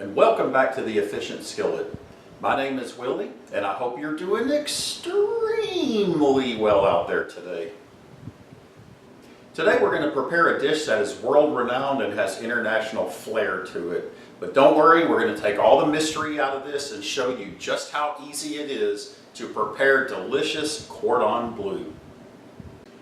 and welcome back to the Efficient Skillet. My name is Willie, and I hope you're doing extremely well out there today. Today we're going to prepare a dish that is world-renowned and has international flair to it. But don't worry, we're going to take all the mystery out of this and show you just how easy it is to prepare delicious Cordon Bleu.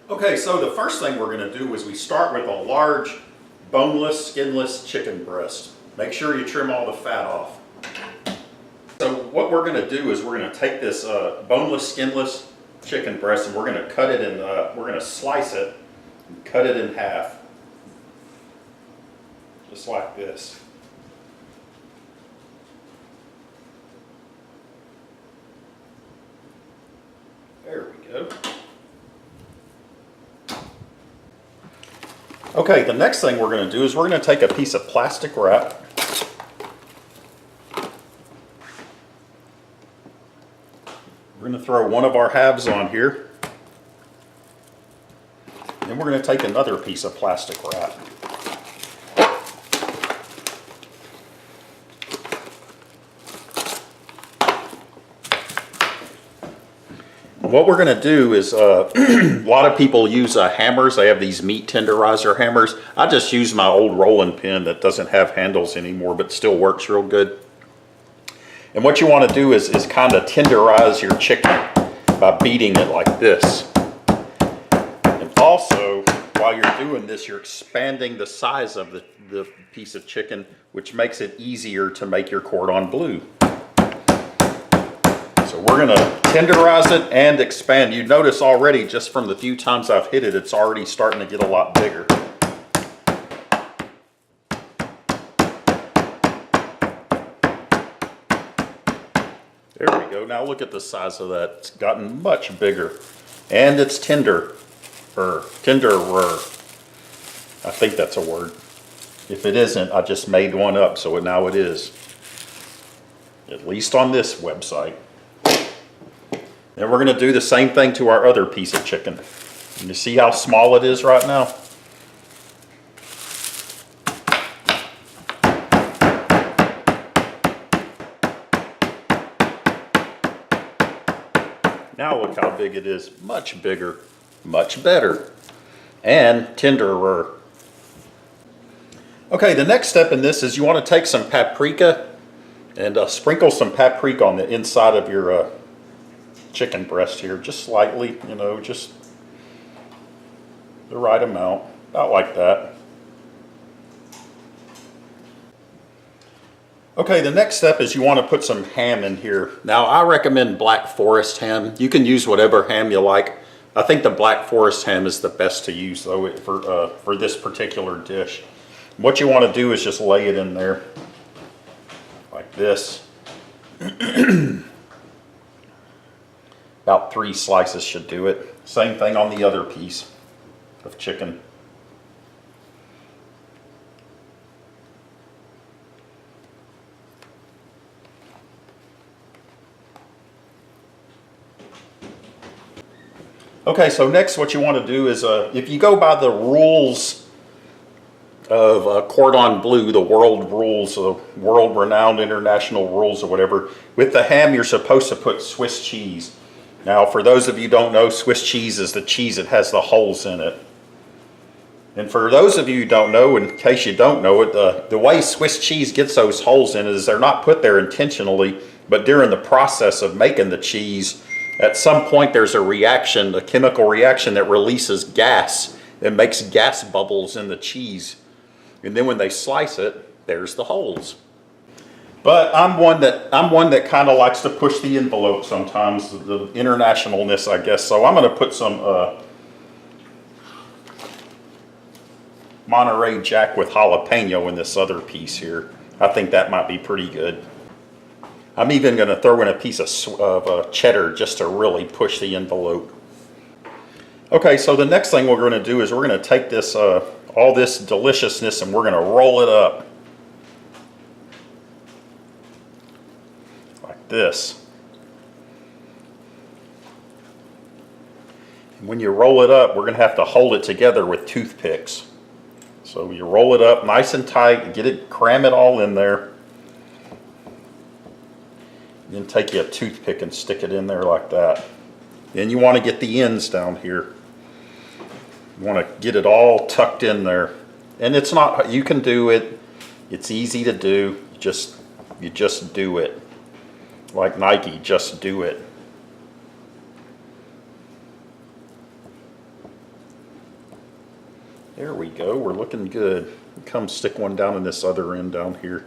Okay, so the first thing we're going to do is we start with a large, boneless, skinless chicken breast. Make sure you trim all the fat off. So what we're going to do is we're going to take this boneless, skinless chicken breast and we're going to cut it in, we're going to slice it and cut it in half. Just like this. There we go. Okay, the next thing we're going to do is we're going to take a piece of plastic wrap. We're going to throw one of our halves on here. Then we're going to take another piece of plastic wrap. What we're going to do is, a lot of people use hammers. They have these meat tenderizer hammers. I just use my old rolling pin that doesn't have handles anymore, but still works real good. And what you want to do is kind of tenderize your chicken by beating it like this. And also, while you're doing this, you're expanding the size of the piece of chicken, which makes it easier to make your Cordon Bleu. So we're going to tenderize it and expand. You notice already, just from the few times I've hit it, it's already starting to get a lot bigger. There we go. Now look at the size of that. It's gotten much bigger. And it's tenderer. I think that's a word. If it isn't, I just made one up, so now it is. At least on this website. Then we're going to do the same thing to our other piece of chicken. And you see how small it is right now? Now look how big it is. Much bigger, much better, and tenderer. Okay, the next step in this is you want to take some paprika and sprinkle some paprika on the inside of your chicken breast here, just slightly, you know, just the right amount, about like that. Okay, the next step is you want to put some ham in here. Now, I recommend Black Forest ham. You can use whatever ham you like. I think the Black Forest ham is the best to use, though, for this particular dish. What you want to do is just lay it in there like this. About 3 slices should do it. Same thing on the other piece of chicken. Okay, so next what you want to do is, if you go by the rules of Cordon Bleu, the world rules, world-renowned international rules or whatever, with the ham you're supposed to put Swiss cheese. Now, for those of you who don't know, Swiss cheese is the cheese that has the holes in it. And for those of you who don't know, in case you don't know it, the way Swiss cheese gets those holes in it is they're not put there intentionally, but during the process of making the cheese, at some point there's a reaction, a chemical reaction that releases gas. It makes gas bubbles in the cheese. And then when they slice it, there's the holes. But I'm one that kind of likes to push the envelope sometimes, the internationalness, I guess. So I'm going to put some Monterey Jack with jalapeno in this other piece here. I think that might be pretty good. I'm even going to throw in a piece of cheddar just to really push the envelope. Okay, so the next thing we're going to do is we're going to take this, all this deliciousness, and we're going to roll it up. This. And when you roll it up, we're going to have to hold it together with toothpicks. So you roll it up nice and tight, get it, cram it all in there. Then take you a toothpick and stick it in there like that. Then you want to get the ends down here. You want to get it all tucked in there. And it's not, you can do it. It's easy to do. You just do it. Like Nike, just do it. There we go, we're looking good. Come stick one down in this other end down here,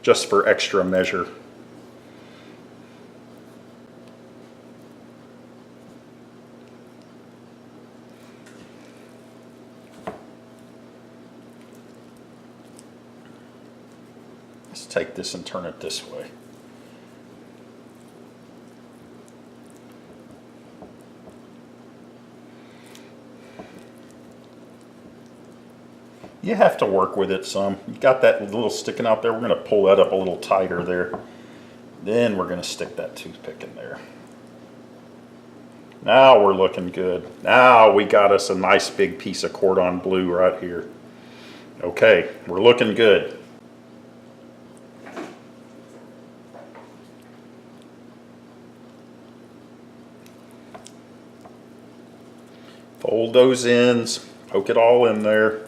just for extra measure. Let's take this and turn it this way. You have to work with it some. You got that little sticking out there. We're going to pull that up a little tighter there. Then we're going to stick that toothpick in there. Now we're looking good. Now we got us a nice big piece of Cordon Bleu right here. Okay, we're looking good. Fold those ends, poke it all in there.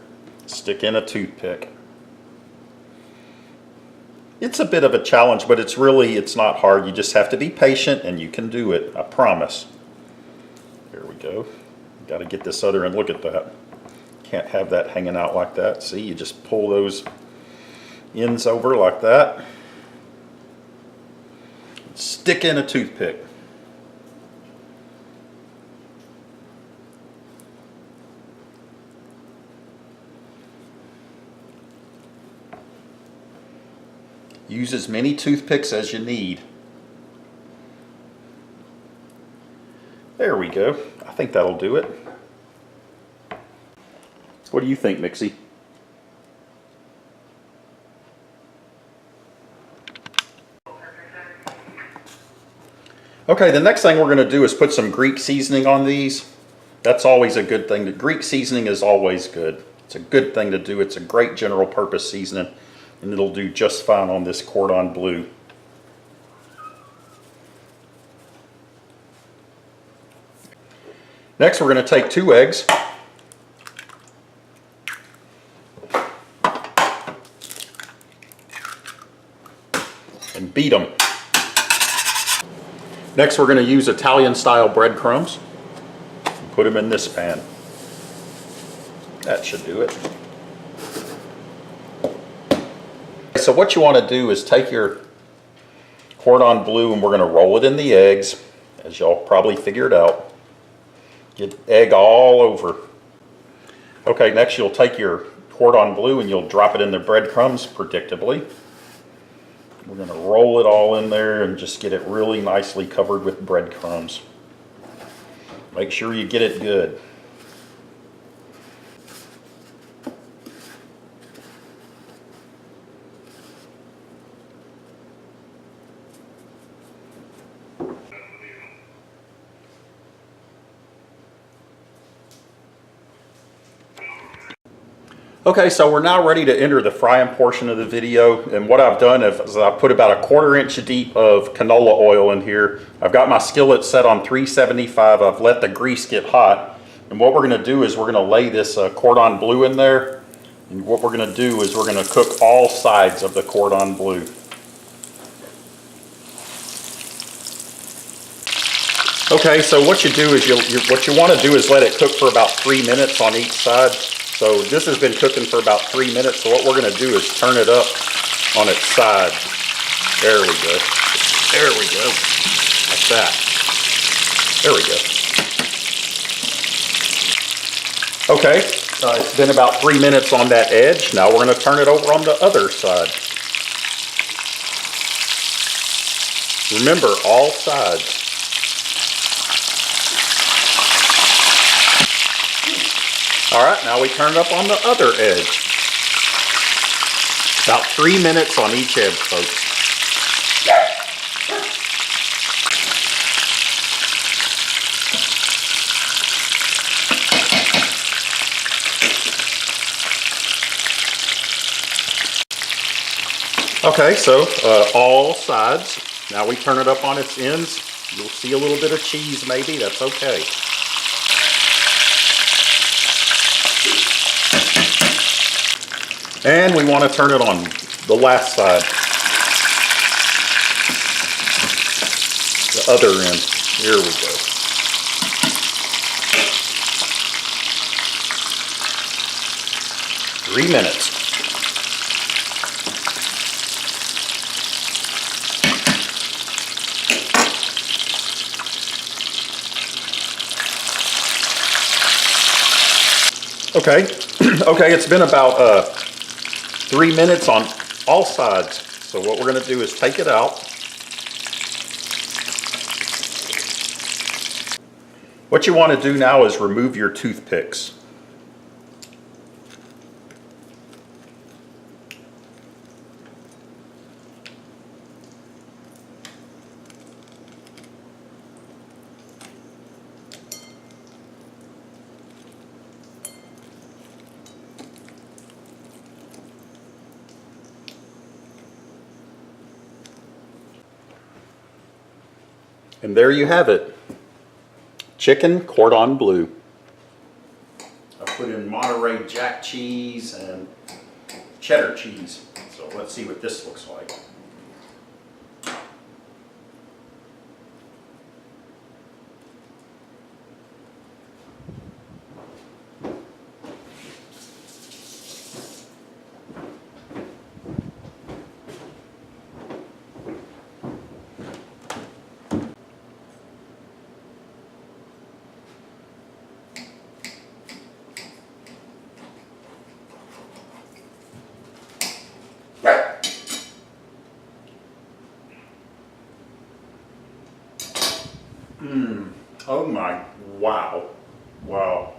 Stick in a toothpick. It's a bit of a challenge, but it's not hard. You just have to be patient and you can do it, I promise. There we go. Got to get this other end. Look at that. Can't have that hanging out like that. See, you just pull those ends over like that. Stick in a toothpick. Use as many toothpicks as you need. There we go. I think that'll do it. What do you think, Mixie? Okay, the next thing we're going to do is put some Greek seasoning on these. That's always a good thing. The Greek seasoning is always good. It's a good thing to do. It's a great general purpose seasoning. And it'll do just fine on this Cordon Bleu. Next, we're going to take 2 eggs. And beat them. Next, we're going to use Italian-style breadcrumbs. Put them in this pan. That should do it. So what you want to do is take your Cordon Bleu and we're going to roll it in the eggs, as y'all probably figured out. Get egg all over. Okay, next you'll take your Cordon Bleu and you'll drop it in the breadcrumbs, predictably. We're going to roll it all in there and just get it really nicely covered with breadcrumbs. Make sure you get it good. Okay, so we're now ready to enter the frying portion of the video, and what I've done is I've put about a 1/4 inch deep of canola oil in here. I've got my skillet set on 375. I've let the grease get hot, and what we're going to do is we're going to lay this Cordon Bleu in there, and what we're going to do is we're going to cook all sides of the Cordon Bleu. Okay, so what you do is what you want to do is let it cook for about 3 minutes on each side. So this has been cooking for about 3 minutes, so what we're going to do is turn it up on its side. There we go. There we go. Like that. There we go. Okay, it's been about 3 minutes on that edge. Now we're going to turn it over on the other side. Remember, all sides. All right, now we turn it up on the other edge. About 3 minutes on each edge, folks. Okay, so all sides. Now we turn it up on its ends. You'll see a little bit of cheese maybe, that's okay. And we want to turn it on the last side. The other end. Here we go. Three minutes. Okay, okay, it's been about 3 minutes on all sides. So what we're going to do is take it out. What you want to do now is remove your toothpicks. And there you have it. Chicken Cordon Bleu. I put in Monterey Jack cheese and cheddar cheese. So let's see what this looks like. Oh my, wow. Wow.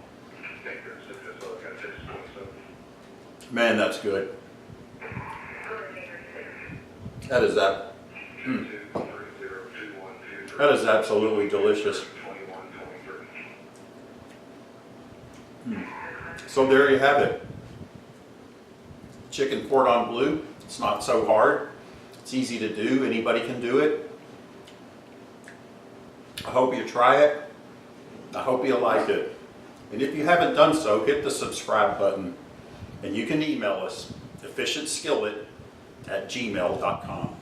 Man, that's good. That is that. That is absolutely delicious. So there you have it. Chicken Cordon Bleu. It's not so hard. It's easy to do. Anybody can do it. I hope you try it. I hope you like it. And if you haven't done so, hit the subscribe button. And you can email us, efficientskillet@gmail.com.